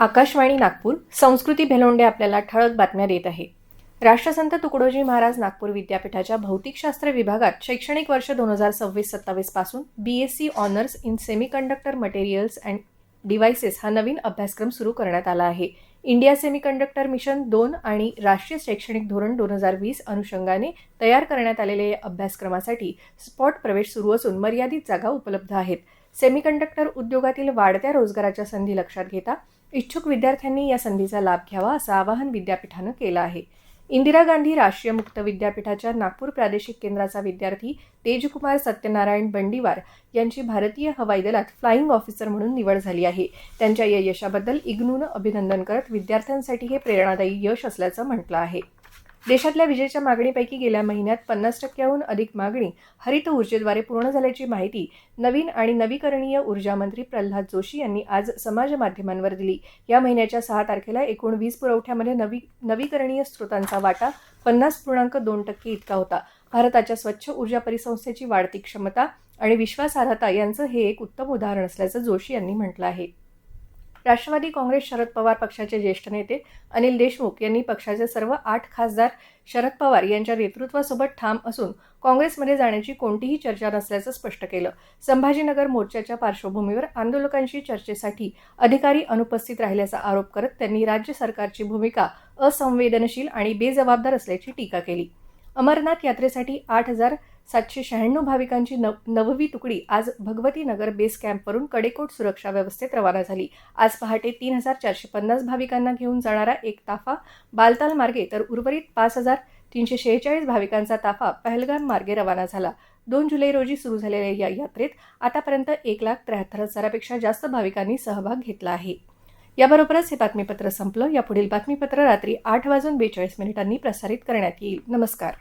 आकाशवाणी नागपूर संस्कृती भेलोंडे आपल्याला ठळक बातम्या देत आहे. राष्ट्रसंत तुकडोजी महाराज नागपूर विद्यापीठाच्या भौतिकशास्त्र विभागात शैक्षणिक वर्ष 2026-27 पासून BSc honours in semiconductor materials and devices हा नवीन अभ्यासक्रम सुरू करण्यात आला आहे. इंडिया सेमीकंडक्टर मिशन 2 आणि राष्ट्रीय शैक्षणिक धोरण 2020 अनुषंगाने तयार करण्यात आलेल्या या अभ्यासक्रमासाठी स्पॉट प्रवेश सुरू असून मर्यादित जागा उपलब्ध आहेत. सेमीकंडक्टर उद्योगातील वाढत्या रोजगाराच्या संधी लक्षात घेता इच्छुक विद्यार्थ्यांनी या संधीचा लाभ घ्यावा असं आवाहन विद्यापीठानं केलं आहे. इंदिरा गांधी राष्ट्रीय मुक्त विद्यापीठाच्या नागपूर प्रादेशिक केंद्राचा विद्यार्थी तेजकुमार सत्यनारायण बंडीवार यांची भारतीय हवाई दलात फ्लाइंग ऑफिसर म्हणून निवड झाली आहे. त्यांच्या या यशाबद्दल इग्नूनं अभिनंदन करत विद्यार्थ्यांसाठी हे प्रेरणादायी यश असल्याचं म्हटलं आहे. देशातल्या विजेच्या मागणीपैकी गेल्या महिन्यात 50%हून अधिक मागणी हरित ऊर्जेद्वारे पूर्ण झाल्याची माहिती नवीन आणि नवीकरणीय ऊर्जा मंत्री प्रल्हाद जोशी यांनी आज समाज माध्यमांवर दिली. या महिन्याच्या 6 तारखेला एकूण वीज पुरवठ्यामध्ये नवीकरणीय स्रोतांचा वाटा 50.2% इतका होता. भारताच्या स्वच्छ ऊर्जा परिसंस्थेची वाढती क्षमता आणि विश्वासार्हता यांचं हे एक उत्तम उदाहरण असल्याचं जोशी यांनी म्हटलं आहे. राष्ट्रवादी काँग्रेस शरद पवार पक्षाचे ज्येष्ठ नेते अनिल देशमुख यांनी पक्षाचे सर्व 8 खासदार शरद पवार यांच्या नेतृत्वासोबत ठाम असून काँग्रेसमध्ये जाण्याची कोणतीही चर्चा नसल्याचं स्पष्ट केलं. संभाजीनगर मोर्चाच्या पार्श्वभूमीवर आंदोलकांशी चर्चेसाठी अधिकारी अनुपस्थित राहिल्याचा आरोप करत त्यांनी राज्य सरकारची भूमिका असंवेदनशील आणि बेजबाबदार असल्याची टीका केली. अमरनाथ यात्रेसाठी 8,796 भाविकांची 9वी तुकडी आज भगवती नगर बेस कॅम्पवरून कडेकोट सुरक्षा व्यवस्थेत रवाना झाली. आज पहाटे 3,450 भाविकांना घेऊन जाणारा एक ताफा बालताल मार्गे तर उर्वरित 5,346 भाविकांचा ताफा पहलगाम मार्गे रवाना झाला. 2 जुलै रोजी सुरू झालेल्या या यात्रेत आतापर्यंत 1,73,000पेक्षा जास्त भाविकांनी सहभाग घेतला आहे. याबरोबरच हे बातमीपत्र संपलं. यापुढील बातमीपत्र रात्री 8:42 प्रसारित करण्यात येईल. नमस्कार.